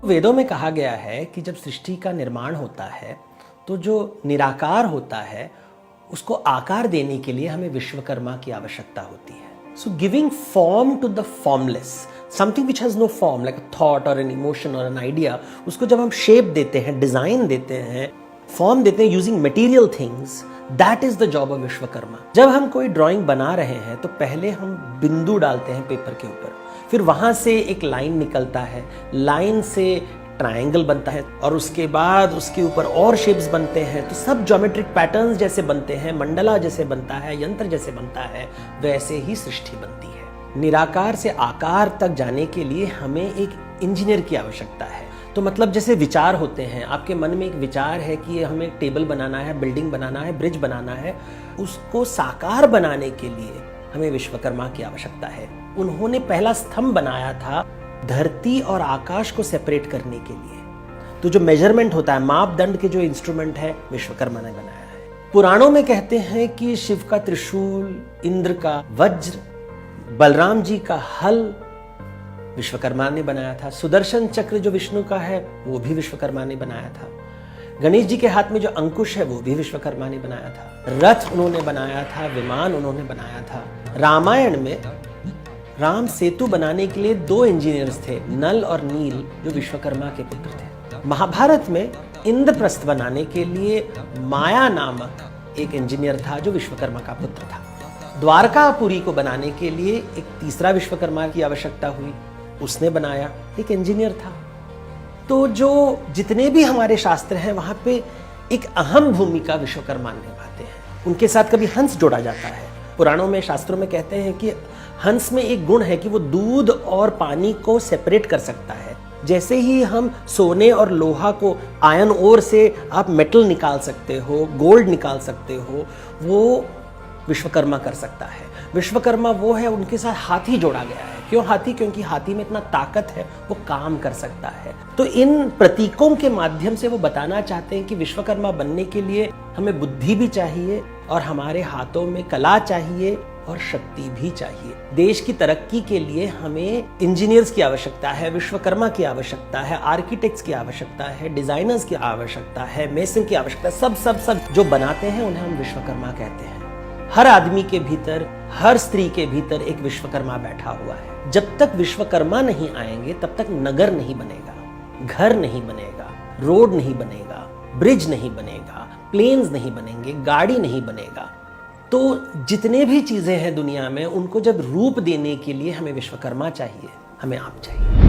वेदों में कहा गया है कि जब सृष्टि का निर्माण होता है तो जो निराकार होता है उसको आकार देने के लिए हमें विश्वकर्मा की आवश्यकता होती है। So giving form to the formless, something which has no form like a thought और एन इमोशन और एन आइडिया, उसको जब हम शेप देते हैं, डिजाइन देते हैं, फॉर्म देते हैं using material things, that is the job of Vishwakarma. जब हम कोई ड्राइंग बना रहे हैं तो पहले हम बिंदु डालते हैं पेपर के ऊपर, फिर वहां से एक लाइन निकलता है, लाइन से ट्रायंगल बनता है और उसके बाद उसके ऊपर और शेप्स बनते हैं। तो सब ज्योमेट्रिक पैटर्न्स जैसे बनते हैं, मंडला जैसे बनता है, यंत्र जैसे बनता है, वैसे ही सृष्टि बनती है। निराकार से आकार तक जाने के लिए हमें एक इंजीनियर की आवश्यकता है। तो मतलब जैसे विचार होते हैं, आपके मन में एक विचार है कि हमें एक टेबल बनाना है, बिल्डिंग बनाना है, ब्रिज बनाना है, उसको साकार बनाने के लिए हमें विश्वकर्मा की आवश्यकता है। उन्होंने पहला स्तंभ बनाया था धरती और आकाश को सेपरेट करने के लिए। तो जो मेजरमेंट होता है, मापदंड के जो इंस्ट्रूमेंट है, विश्वकर्मा ने बनाया है। पुराणों में कहते हैं कि शिव का त्रिशूल, इंद्र का वज्र, बलराम जी का हल विश्वकर्मा ने बनाया था। सुदर्शन चक्र जो विष्णु का है वो भी विश्वकर्मा ने बनाया था। गणेश जी के हाथ में जो अंकुश है वो भी विश्वकर्मा ने बनाया था। रथ उन्होंने बनाया था, विमान उन्होंने बनाया था। रामायण में राम सेतु बनाने के लिए 2 इंजीनियर्स थे, नल और नील, जो विश्वकर्मा के पुत्र थे। महाभारत में इंद्रप्रस्थ बनाने के लिए माया नामक एक इंजीनियर था जो विश्वकर्मा का पुत्र था। द्वारकापुरी को बनाने के लिए एक तीसरा विश्वकर्मा की आवश्यकता हुई, उसने बनाया, एक इंजीनियर था। तो जो जितने भी हमारे शास्त्र हैं वहां पे एक अहम भूमिका विश्वकर्मा निभाते हैं। उनके साथ कभी हंस जोड़ा जाता है। पुराणों में, शास्त्रों में कहते हैं कि हंस में एक गुण है कि वो दूध और पानी को सेपरेट कर सकता है। जैसे ही हम सोने और लोहा को आयन ओर से आप मेटल निकाल सकते हो, गोल्ड निकाल सकते हो, वो विश्वकर्मा कर सकता है। विश्वकर्मा वो है, उनके साथ हाथी जोड़ा गया है। क्यों हाथी? क्योंकि हाथी में इतना ताकत है, वो काम कर सकता है। तो इन प्रतीकों के माध्यम से वो बताना चाहते हैं कि विश्वकर्मा बनने के लिए हमें बुद्धि भी चाहिए और हमारे हाथों में कला चाहिए और शक्ति भी चाहिए। देश की तरक्की के लिए हमें इंजीनियर्स की आवश्यकता है, विश्वकर्मा की आवश्यकता है, आर्किटेक्ट्स की आवश्यकता है, डिजाइनर्स की आवश्यकता है, मेसन की आवश्यकता है। सब जो बनाते हैं उन्हें हम विश्वकर्मा कहते हैं। हर आदमी के भीतर, हर स्त्री के भीतर एक विश्वकर्मा बैठा हुआ है। जब तक विश्वकर्मा नहीं आएंगे तब तक नगर नहीं बनेगा, घर नहीं बनेगा, रोड नहीं बनेगा, ब्रिज नहीं बनेगा, प्लेन्स नहीं बनेंगे, गाड़ी नहीं बनेगा। तो जितने भी चीजें हैं दुनिया में, उनको जब रूप देने के लिए हमें विश्वकर्मा चाहिए, हमें आप चाहिए।